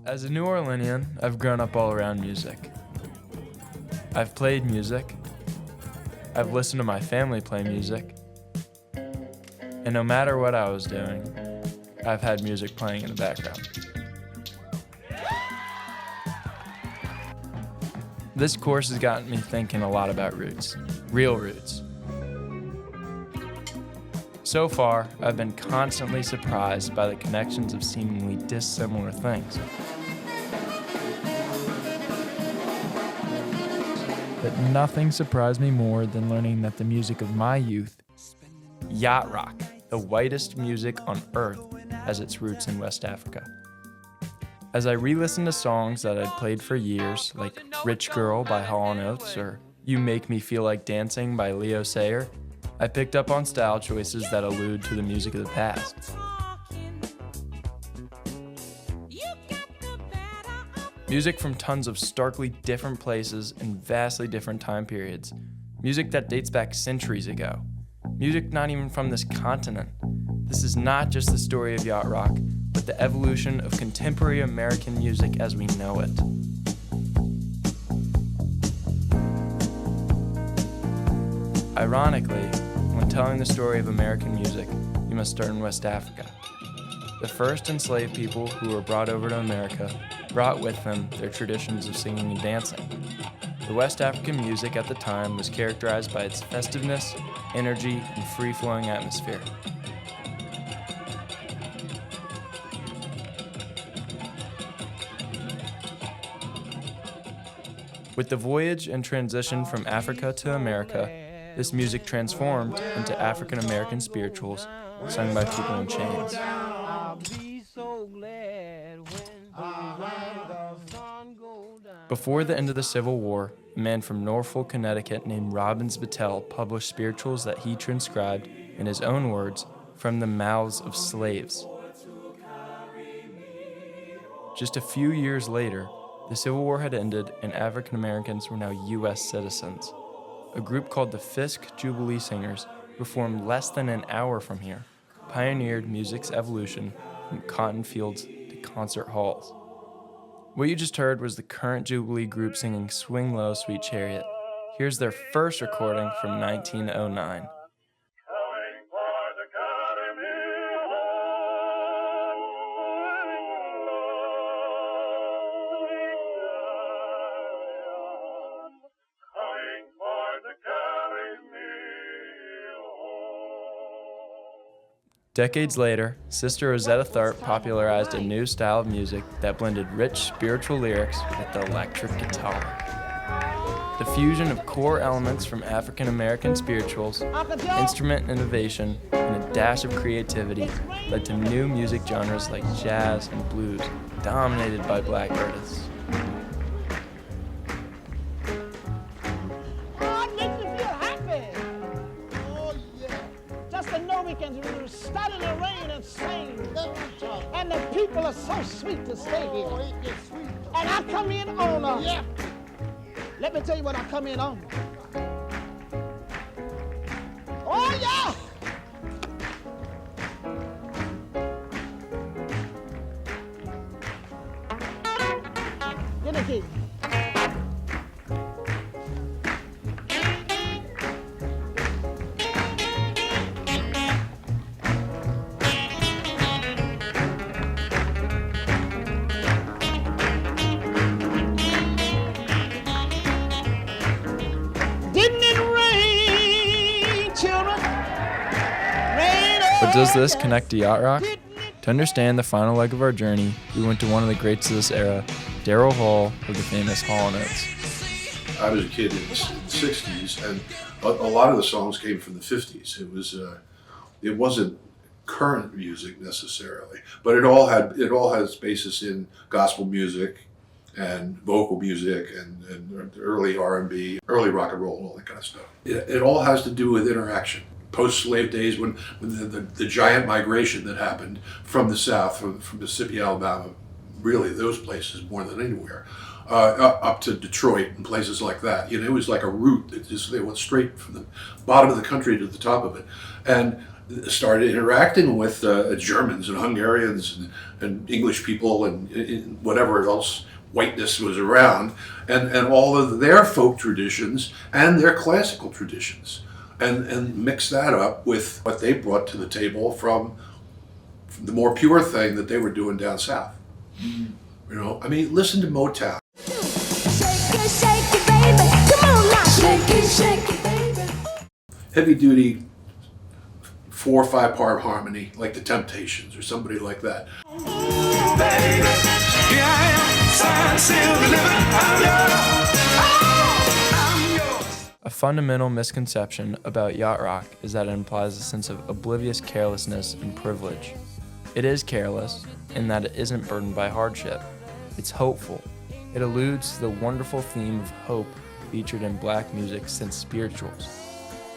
As a New Orleanian, I've grown up all around music. I've played music. I've listened to my family play music. And no matter what I was doing, I've had music playing in the background. This course has gotten me thinking a lot about roots, real roots. So far, I've been constantly surprised by the connections of seemingly dissimilar things. But nothing surprised me more than learning that the music of my youth, yacht rock, the whitest music on earth, has its roots in West Africa. As I re-listened to songs that I'd played for years, like Rich Girl by Hall & Oates or You Make Me Feel Like Dancing by Leo Sayer, I picked up on style choices that allude to the music of the past. Music from tons of starkly different places and vastly different time periods. Music that dates back centuries ago. Music not even from this continent. This is not just the story of yacht rock, but the evolution of contemporary American music as we know it. Ironically, when telling the story of American music, you must start in West Africa. The first enslaved people who were brought over to America brought with them their traditions of singing and dancing. The West African music at the time was characterized by its festiveness, energy, and free-flowing atmosphere. With the voyage and transition from Africa to America, this music transformed into African American spirituals sung by people in chains. Before the end of the Civil War, a man from Norfolk, Connecticut named Robbins Battelle published spirituals that he transcribed, in his own words, from the mouths of slaves. Just a few years later, the Civil War had ended and African Americans were now U.S. citizens. A group called the Fisk Jubilee Singers, who formed less than an hour from here, pioneered music's evolution from cotton fields to concert halls. What you just heard was the current Jubilee group singing Swing Low, Sweet Chariot. Here's their first recording from 1909. Decades later, Sister Rosetta Tharpe popularized a new style of music that blended rich spiritual lyrics with the electric guitar. The fusion of core elements from African American spirituals, instrument innovation, and a dash of creativity led to new music genres like jazz and blues, dominated by black artists. Start in the rain and sing. And the people are so sweet to stay here. And I come in on let me tell you what I come in on. Oh yeah! Get the key. But does this connect to yacht rock? To understand the final leg of our journey, we went to one of the greats of this era, Daryl Hall of the famous Hall & Oates. I was a kid in the 60s, and a lot of the songs came from the 50s. It wasn't current music necessarily, but it all has basis in gospel music and vocal music and early R&B, early rock and roll, and all that kind of stuff. It all has to do with interaction. Post-slave days, when the giant migration that happened from the South, from Mississippi, Alabama, really those places more than anywhere, up to Detroit and places like that. You know, it was like a route that they went straight from the bottom of the country to the top of it. And started interacting with Germans and Hungarians and English people and whatever else whiteness was around, and all of their folk traditions and their classical traditions, and mix that up with what they brought to the table from the more pure thing that they were doing down south. You know, I mean, listen to Motown. Shake it, baby. Come on now. Shake it, baby. Heavy duty 4 or 5 part harmony, like the Temptations or somebody like that. Baby, here I am, signed, sealed, delivered. I'm yours. A fundamental misconception about yacht rock is that it implies a sense of oblivious carelessness and privilege. It is careless in that it isn't burdened by hardship. It's hopeful. It alludes to the wonderful theme of hope featured in black music since spirituals,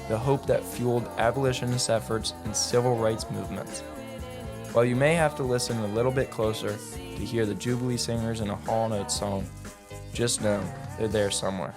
the hope that fueled abolitionist efforts and civil rights movements. While you may have to listen a little bit closer to hear the Jubilee Singers in a Hall Notes song, just know they're there somewhere.